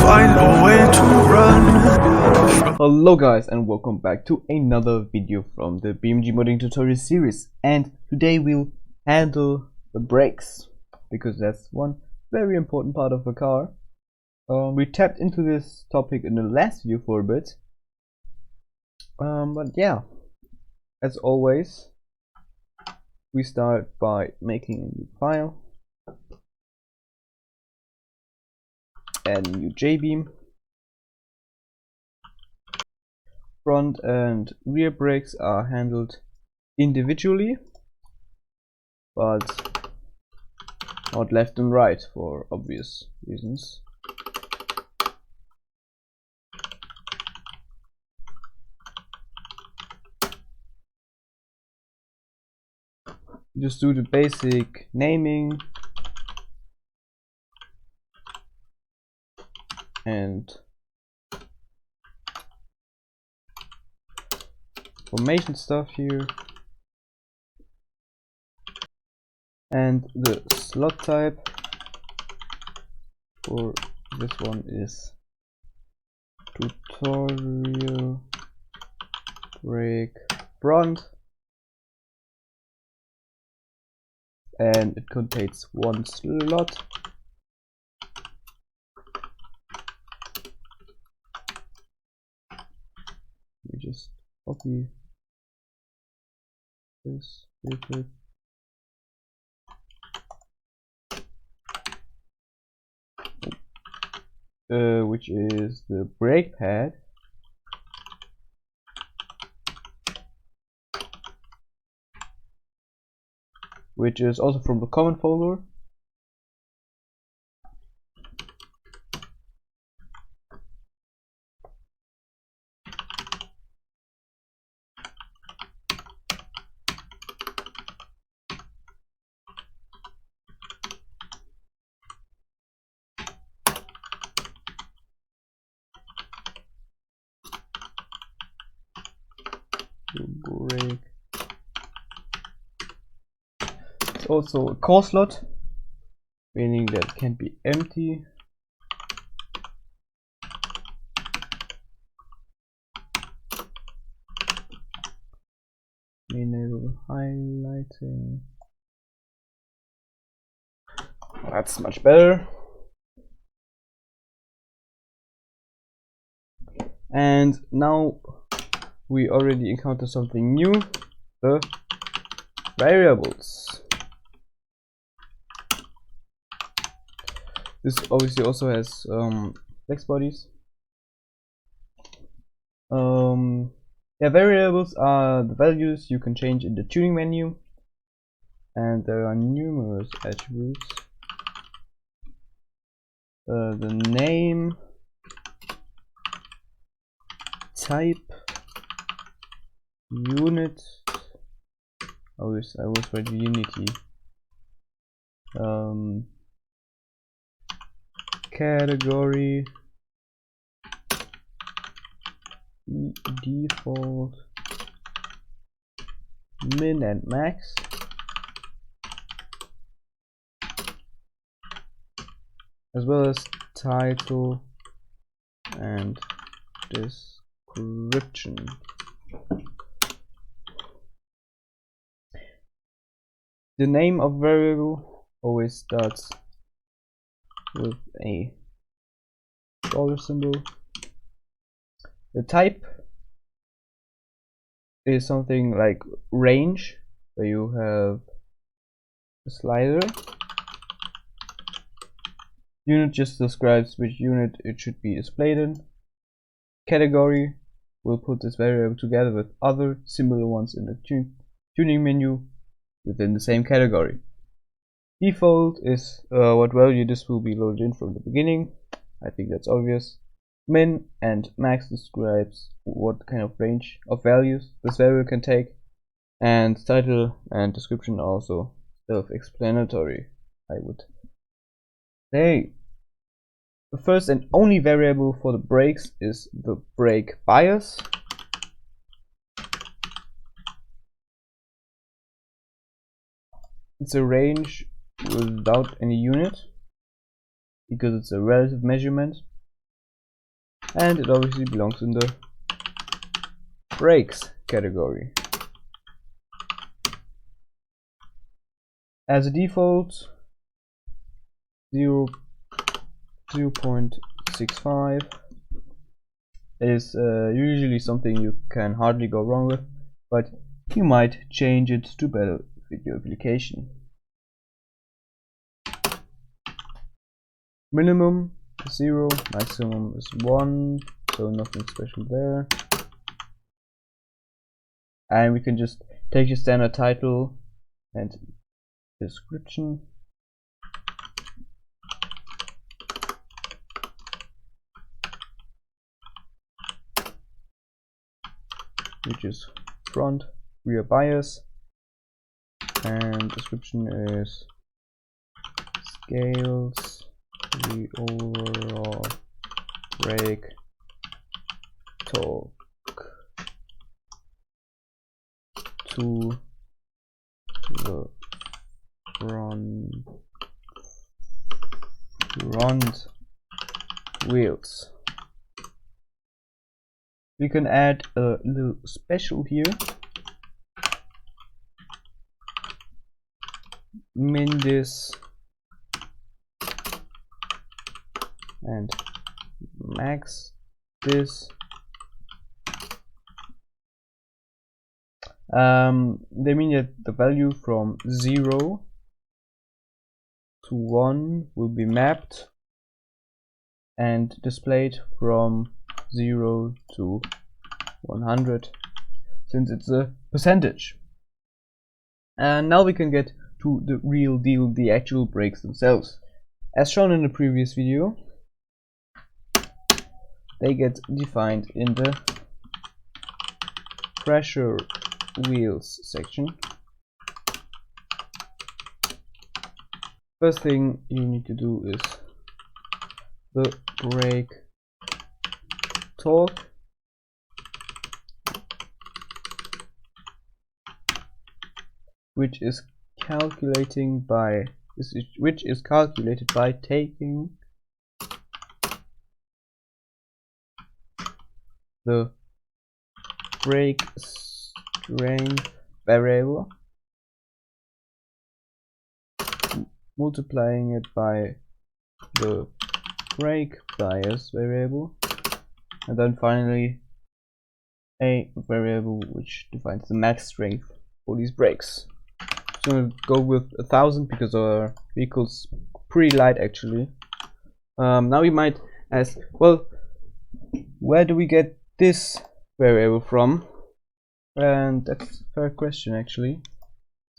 find a way to run. Hello guys, and welcome back to another video from the BeamNG modding tutorial series. And today we'll handle the brakes, because that's one very important part of the car. We tapped into this topic in the last video for a bit, but yeah, as always we start by making a new file, add a new JBeam. Front and rear brakes are handled individually, but not left and right for obvious reasons. Just do the basic naming and formation stuff here, and the slot type for this one is tutorial brake front, and it contains one slot. We just copy this real quick. Which is the brake pad, which is also from the common folder. Brake. It's also a core slot, meaning that it can be empty. Enable highlighting. That's much better. And now we already encounter something new, the variables. This obviously also has flex bodies. Yeah, variables are the values you can change in the tuning menu, and there are numerous attributes. The name, type, unit. I was writing unity. Category, default, min and max, as well as title and description. The name of variable always starts with a dollar symbol. The type is something like range, where you have a slider. Unit just describes which unit it should be displayed in. Category will put this variable together with other similar ones in the tuning menu within the same category. Default is what value this will be loaded in from the beginning. I think that's obvious. Min and max describes what kind of range of values this variable can take, and title and description are also self-explanatory, I would say. The first and only variable for the brakes is the brake bias. It's a range without any unit, because it's a relative measurement. and it obviously belongs in the brakes category. As a default, 0.65 is usually something you can hardly go wrong with, but you might change it to better fit your application. Minimum is 0, maximum is 1, so nothing special there. And we can just take your standard title and description. Which is front, rear bias, and description is scales the overall brake torque to the front wheels. We can add a little special here. Min this and max this. They mean that the value from 0 to 1 will be mapped and displayed from 0 to 100, since it's a percentage. And now we can get to the real deal, the actual brakes themselves. As shown in the previous video, they get defined in the pressure wheels section. First thing you need to do is the brake torque, which is calculated by taking the brake strength variable, multiplying it by the brake bias variable, and then finally a variable which defines the max strength for these brakes. So I'm gonna go with 1000 because our vehicle's pretty light actually. Now we might ask, well, where do we get this variable from? And that's a fair question actually.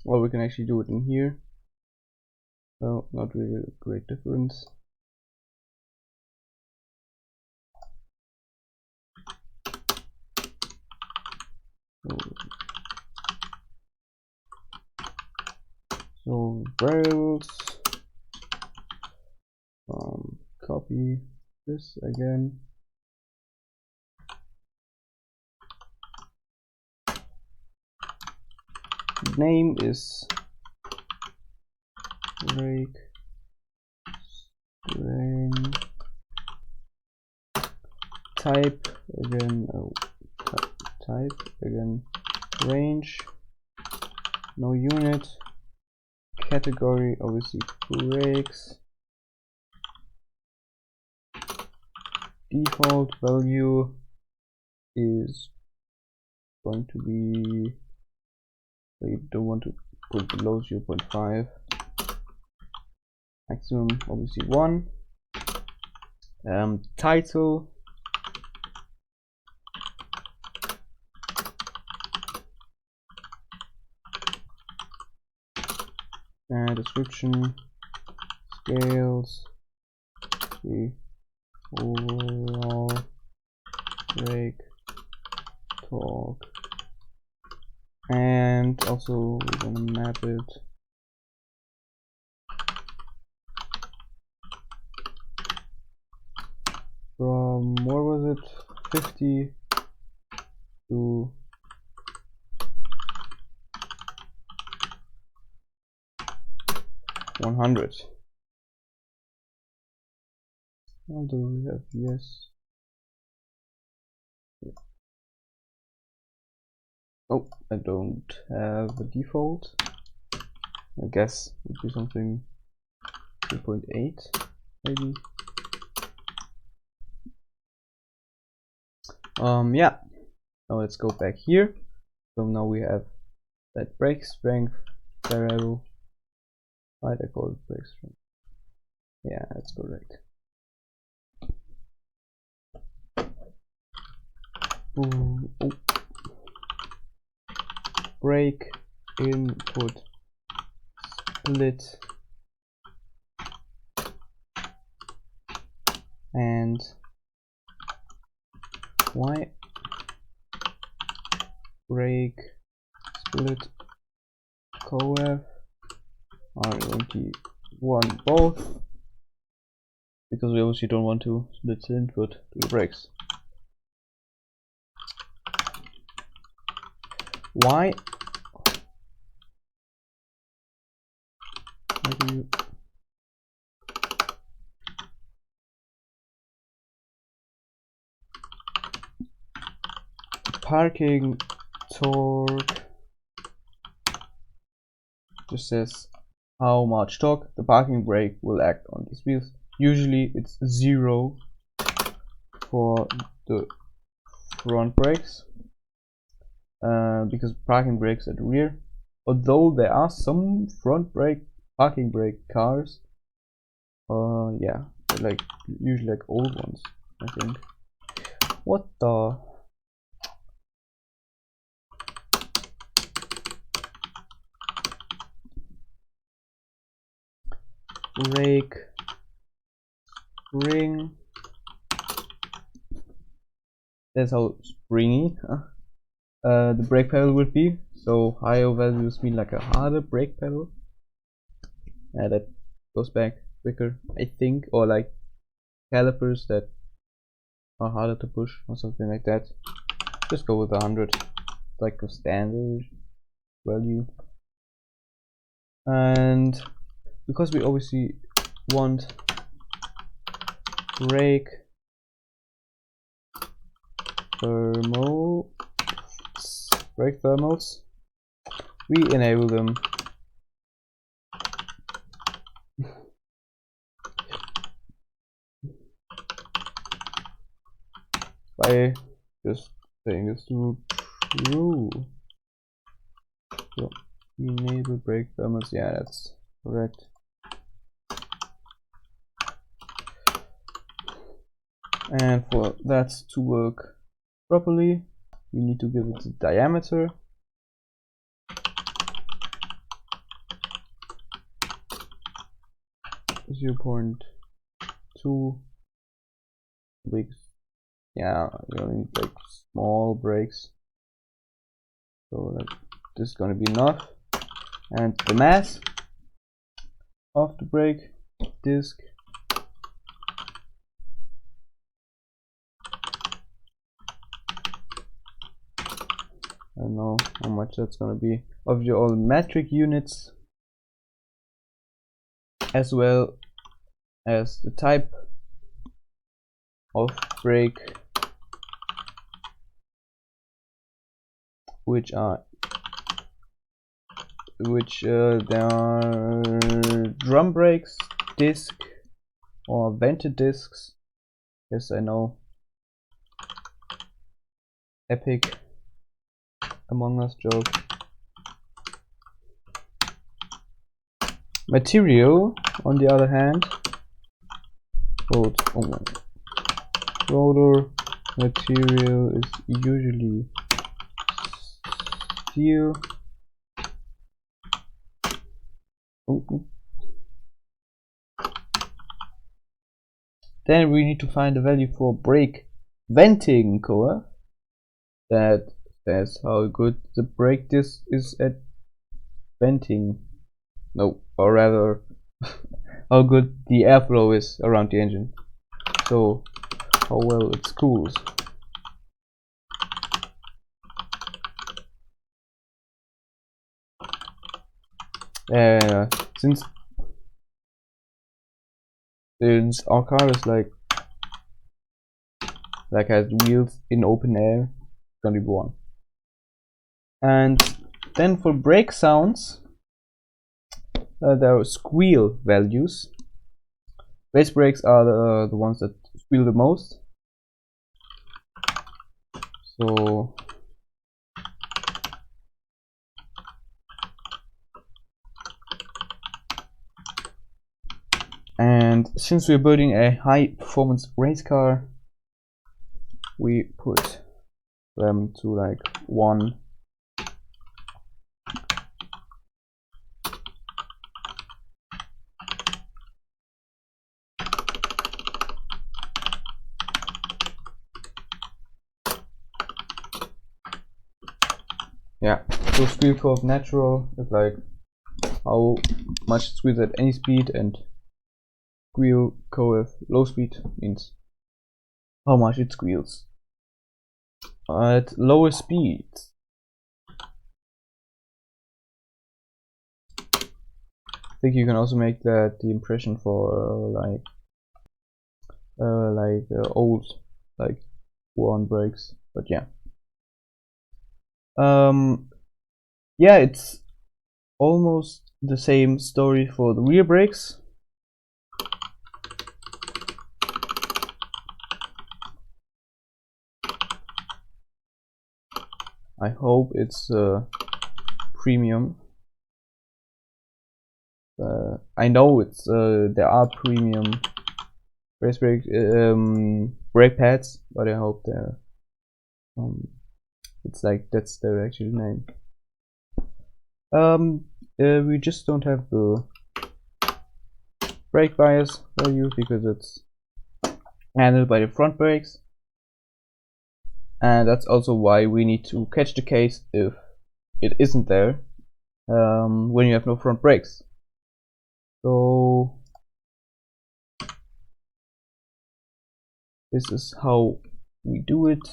Well, we can actually do it in here. Well, not really a great difference. So variables, copy this again. Name is brake strength. Type again, range, no unit, category obviously brakes, default value is going to be, you don't want to put below 0.5, maximum obviously 1, title and description, scales the overall brake torque, and also we're gonna map it from, what was it, 50 to 100. Although we have yes, Oh, I don't have a default. I guess it would be something 2.8 maybe. Yeah. Now let's go back here. So now we have that break strength variable. Why did I call it break strength? Yeah, that's correct. Ooh, oh. Break input split and y break split coef are going to want both, because we obviously don't want to split the input to the breaks. Why do you parking torque just says how much torque the parking brake will act on these wheels. Usually it's 0 for the front brakes, because parking brakes at the rear. Although there are some front brake parking brake cars, yeah, they're like usually like old ones, I think. What the? Brake spring. That's how springy the brake pedal would be. So higher values mean like a harder brake pedal. That goes back quicker, I think, or like calipers that are harder to push or something like that. Just go with 100, like a standard value. And because we obviously want brake thermals, we enable them by just saying this to true. So enable brake thermals, yeah, that's correct. And for that to work properly, we need to give it the diameter. .2 big, yeah, we only need like small brakes, so like this is gonna be enough. And the mass of the brake disc, I don't know how much that's gonna be, of your own metric units, as well as the type of brake, which there are drum brakes, disc, or vented discs. Yes, I know. Epic Among Us joke. Material, on the other hand, rotor material is usually steel. Then we need to find a value for brake venting coef that says how good the brake disc is at venting. No, or rather how good the airflow is around the engine. So how well it cools. Since our car is like has wheels in open air, it's gonna be 1. And then for brake sounds, there are squeal values. Bass brakes are the ones that squeal the most. So and since we're building a high performance race car, we put them to like 1. Yeah, so squeal curve natural is like how much it squeals at any speed, and squeal curve low speed means how much it squeals at lower speeds. I think you can also make that the impression for old like one brakes, but yeah. Yeah, it's almost the same story for the rear brakes. I hope it's premium. I know it's there are premium race brake pads, but I hope they're it's like that's their actual name. We just don't have the brake bias value because it's handled by the front brakes, and that's also why we need to catch the case if it isn't there when you have no front brakes. So this is how we do it.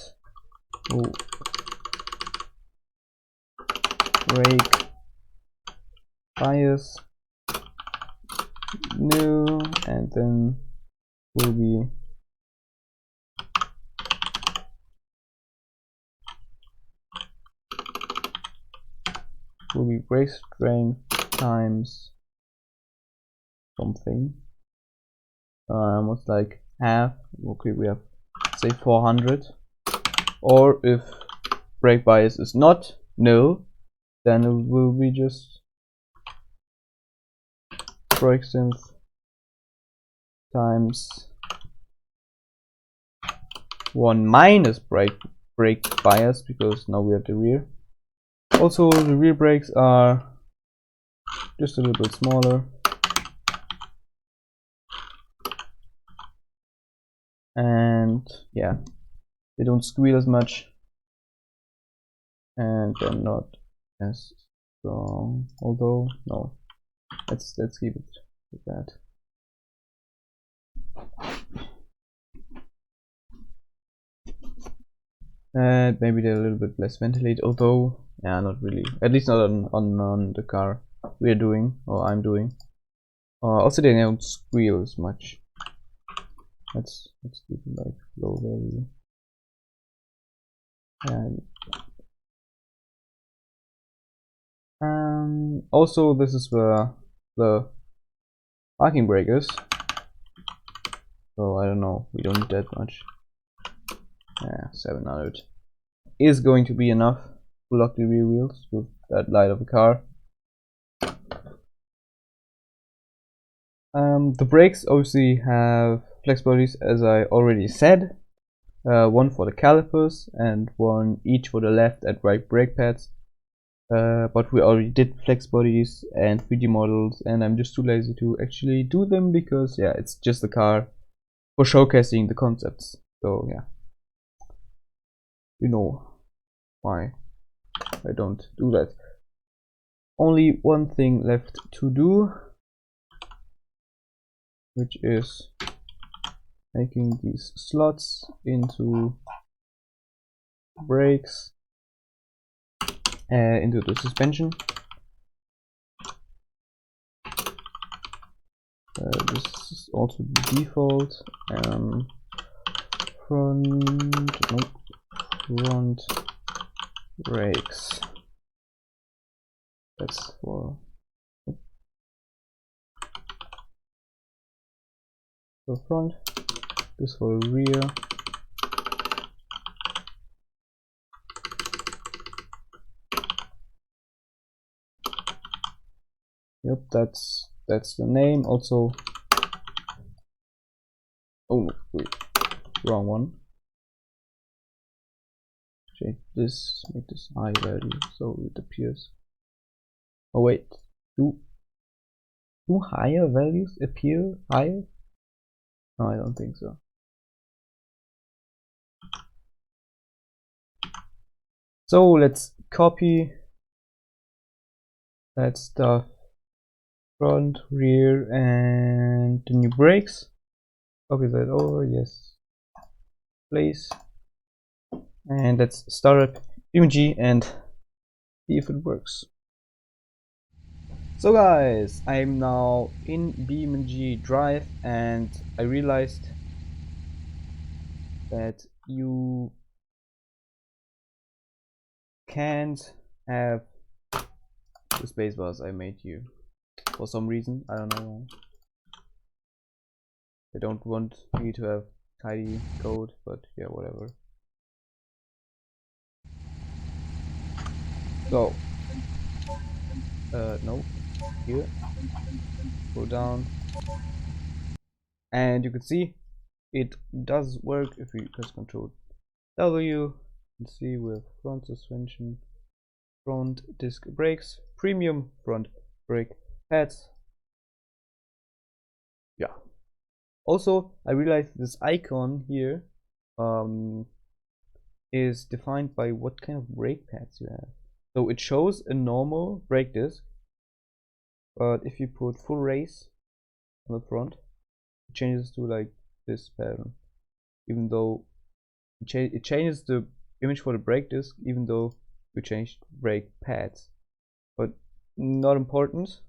So brake bias new, and then will be brake strength times something, almost like half. Okay, we have say 400, or if brake bias is not null, then it will be just brake strength times 1 minus brake bias, because now we have the rear. Also, the rear brakes are just a little bit smaller, and yeah, they don't squeal as much, and they're not as strong. Although no, let's keep it with that. And maybe they're a little bit less ventilated, although yeah, not really. At least not on the car we're doing, or I'm doing. Also, they don't squeal as much. Let's keep it like low value. And also, this is where the parking brake is. So I don't know. We don't need that much. Yeah, 700 is going to be enough to lock the rear wheels with that light of the car. The brakes obviously have flex bodies, as I already said. One for the calipers and one each for the left and right brake pads. But we already did flex bodies and 3D models, and I'm just too lazy to actually do them because yeah, it's just a car for showcasing the concepts. So yeah, you know why I don't do that. Only one thing left to do, which is making these slots into brakes, into the suspension. This is also the default. Front brakes. That's for front, this for rear. Yep, that's the name. Also, oh wait, wrong one. Change this, make this high value so it appears. Oh wait, do higher values appear higher? No, I don't think so. So let's copy that stuff, front, rear, and the new brakes. Copy that over, yes, place, and let's start up BeamNG and see if it works. So guys, I'm now in BeamNG.drive and I realized that you can't have the spacebars I made here for some reason. I don't know why. They don't want me to have tidy code, but yeah, whatever. So no, here, go down, and you can see it does work if we press Ctrl W. And see with front suspension, front disc brakes, premium front brake pads. Yeah. Also, I realized this icon here is defined by what kind of brake pads you have. So it shows a normal brake disc, but if you put full race on the front, it changes to like this pattern. Even though it changes the image for the brake disc, even though we changed brake pads, but not important.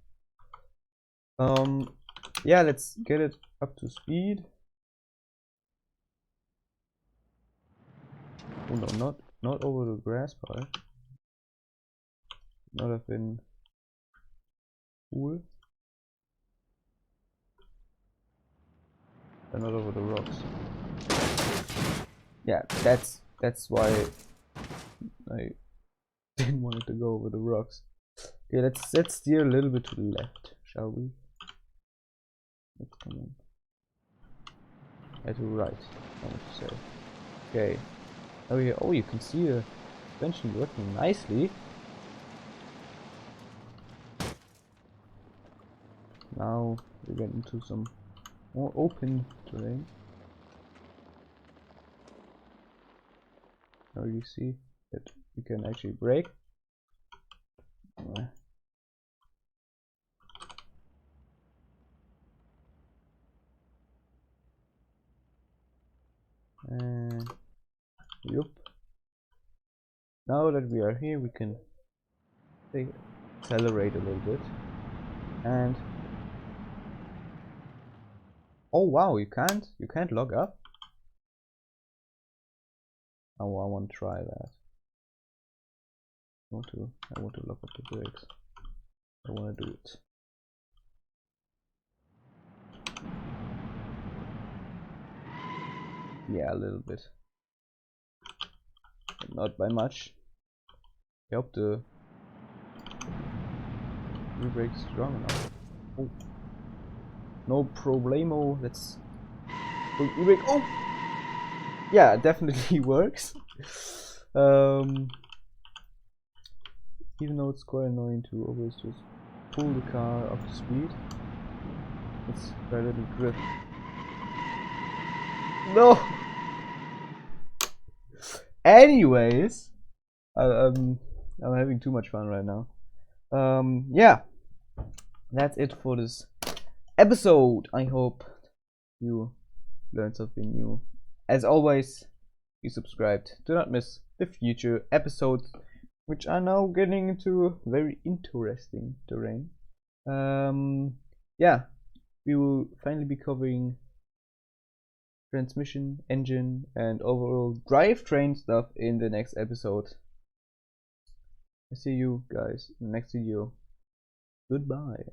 Yeah, let's get it up to speed. Oh no, not over the grass part. Not have been cool. And not over the rocks. Yeah, that's why I didn't want it to go over the rocks. Okay, let's steer a little bit to the left, shall we? Let's come in. To the right, I want to say. Okay. Oh yeah, oh, you can see the suspension working nicely. Now we get into some more open terrain. Now you see that you can actually brake. And yep. Now that we are here, we can accelerate a little bit. And oh wow, you can't log up. Oh, I want to try that. I want to lock up the brakes. I want to do it. Yeah, a little bit, but not by much. I hope the rear brake is strong enough. Oh, no problemo. Let's go e-brake. Oh, yeah, it definitely works. Even though it's quite annoying to always just pull the car up to speed. Let's try a little drift. No. Anyways, I'm having too much fun right now. Yeah, that's it for this episode. I hope you learned something new. As always, be subscribed. Do not miss the future episodes, which are now getting into very interesting terrain. Yeah, we will finally be covering transmission, engine, and overall drivetrain stuff in the next episode. see you guys in the next video. Goodbye.